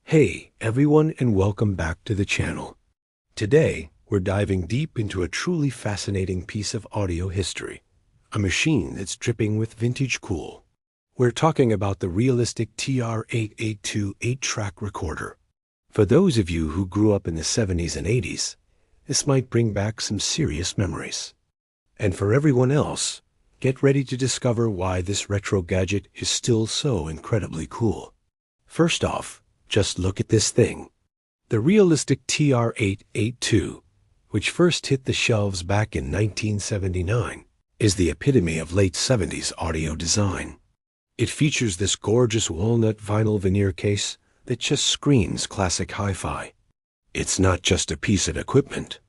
Hey everyone, and welcome back to the channel. Today, we're diving deep into a truly fascinating piece of audio history, a machine that's dripping with vintage cool. We're talking about the realistic TR-882 8-track recorder. For those of you who grew up in the 70s and 80s, this might bring back some serious memories. And for everyone else, get ready to discover why this retro gadget is still so incredibly cool. First off, just look at this thing. The realistic TR-882, which first hit the shelves back in 1979, is the epitome of late 70s audio design. It features this gorgeous walnut vinyl veneer case that just screams classic hi-fi. It's not just a piece of equipment.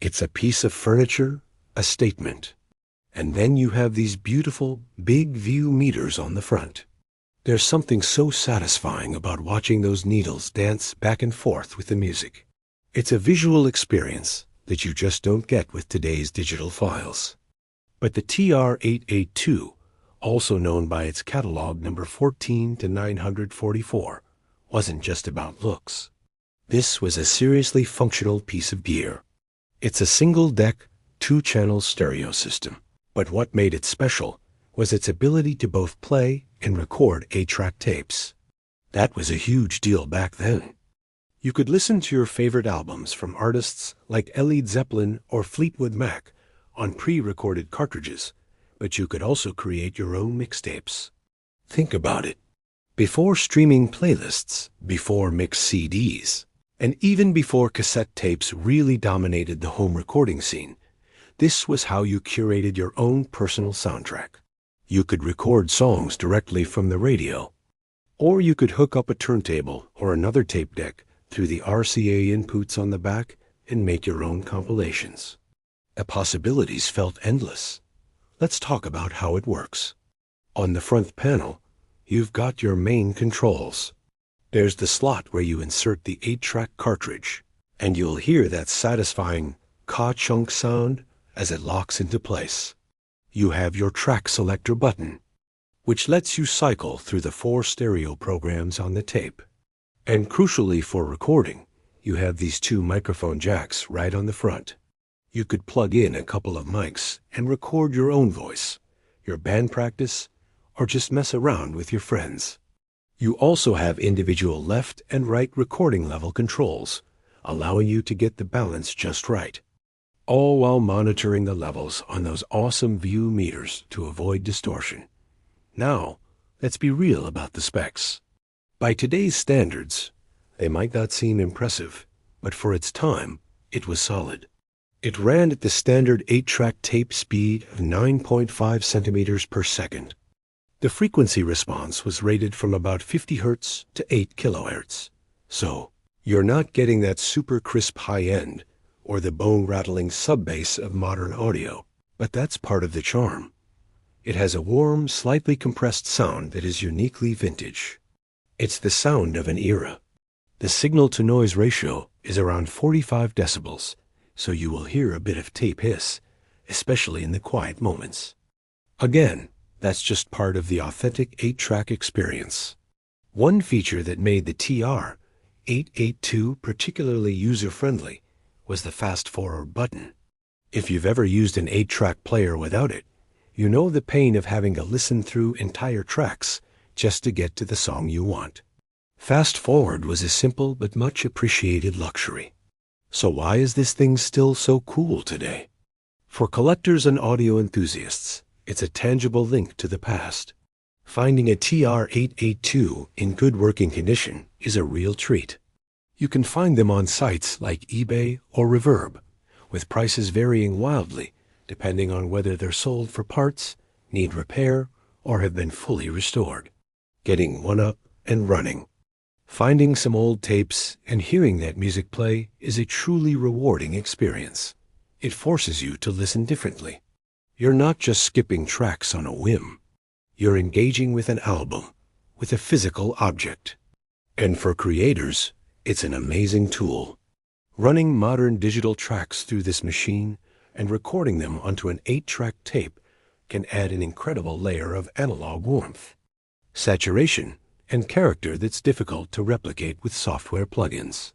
It's a piece of furniture, a statement. And then you have these beautiful, big view meters on the front. There's something so satisfying about watching those needles dance back and forth with the music. It's a visual experience that you just don't get with today's digital files. But the TR-882, also known by its catalog number 14 to 944, wasn't just about looks. This was a seriously functional piece of gear. It's a single-deck, 2-channel stereo system. But what made it special was its ability to both play and record 8-track tapes. That was a huge deal back then. You could listen to your favorite albums from artists like Led Zeppelin or Fleetwood Mac on pre-recorded cartridges, but you could also create your own mixtapes. Think about it. Before streaming playlists, before mixed CDs, and even before cassette tapes really dominated the home recording scene, this was how you curated your own personal soundtrack. You could record songs directly from the radio, or you could hook up a turntable or another tape deck through the RCA inputs on the back and make your own compilations. The possibilities felt endless. Let's talk about how it works. On the front panel, you've got your main controls. There's the slot where you insert the 8-track cartridge, and you'll hear that satisfying ka-chunk sound as it locks into place. You have your track selector button, which lets you cycle through the 4 stereo programs on the tape. And crucially for recording, you have these 2 microphone jacks right on the front. You could plug in a couple of mics and record your own voice, your band practice, or just mess around with your friends. You also have individual left and right recording level controls, allowing you to get the balance just right, all while monitoring the levels on those awesome view meters to avoid distortion. Now, let's be real about the specs. By today's standards, they might not seem impressive, but for its time, it was solid. It ran at the standard 8-track tape speed of 9.5 centimeters per second. The frequency response was rated from about 50 Hz to 8 kHz. So, you're not getting that super crisp high end or the bone-rattling sub-bass of modern audio, but that's part of the charm. It has a warm, slightly compressed sound that is uniquely vintage. It's the sound of an era. The signal-to-noise ratio is around 45 decibels, so you will hear a bit of tape hiss, especially in the quiet moments. Again, that's just part of the authentic 8-track experience. One feature that made the TR-882 particularly user-friendly was the fast-forward button. If you've ever used an 8-track player without it, you know the pain of having to listen through entire tracks just to get to the song you want. Fast-forward was a simple but much appreciated luxury. So why is this thing still so cool today? For collectors and audio enthusiasts, it's a tangible link to the past. Finding a TR-882 in good working condition is a real treat. You can find them on sites like eBay or Reverb, with prices varying wildly depending on whether they're sold for parts, need repair, or have been fully restored. Getting one up and running. Finding some old tapes and hearing that music play is a truly rewarding experience. It forces you to listen differently. You're not just skipping tracks on a whim. You're engaging with an album, with a physical object. And for creators, it's an amazing tool. Running modern digital tracks through this machine and recording them onto an 8-track tape can add an incredible layer of analog warmth. Saturation and character that's difficult to replicate with software plugins.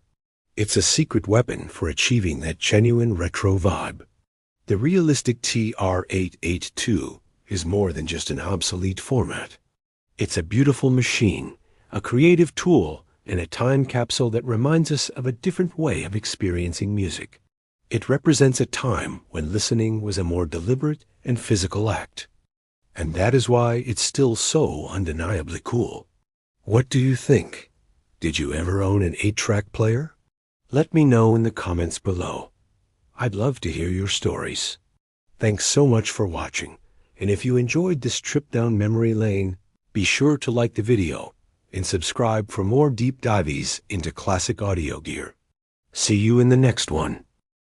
It's a secret weapon for achieving that genuine retro vibe. The realistic TR-882 is more than just an obsolete format. It's a beautiful machine, a creative tool, and a time capsule that reminds us of a different way of experiencing music. It represents a time when listening was a more deliberate and physical act. And that is why it's still so undeniably cool. What do you think? Did you ever own an 8-track player? Let me know in the comments below. I'd love to hear your stories. Thanks so much for watching, and if you enjoyed this trip down memory lane, be sure to like the video and subscribe for more deep dives into classic audio gear. See you in the next one.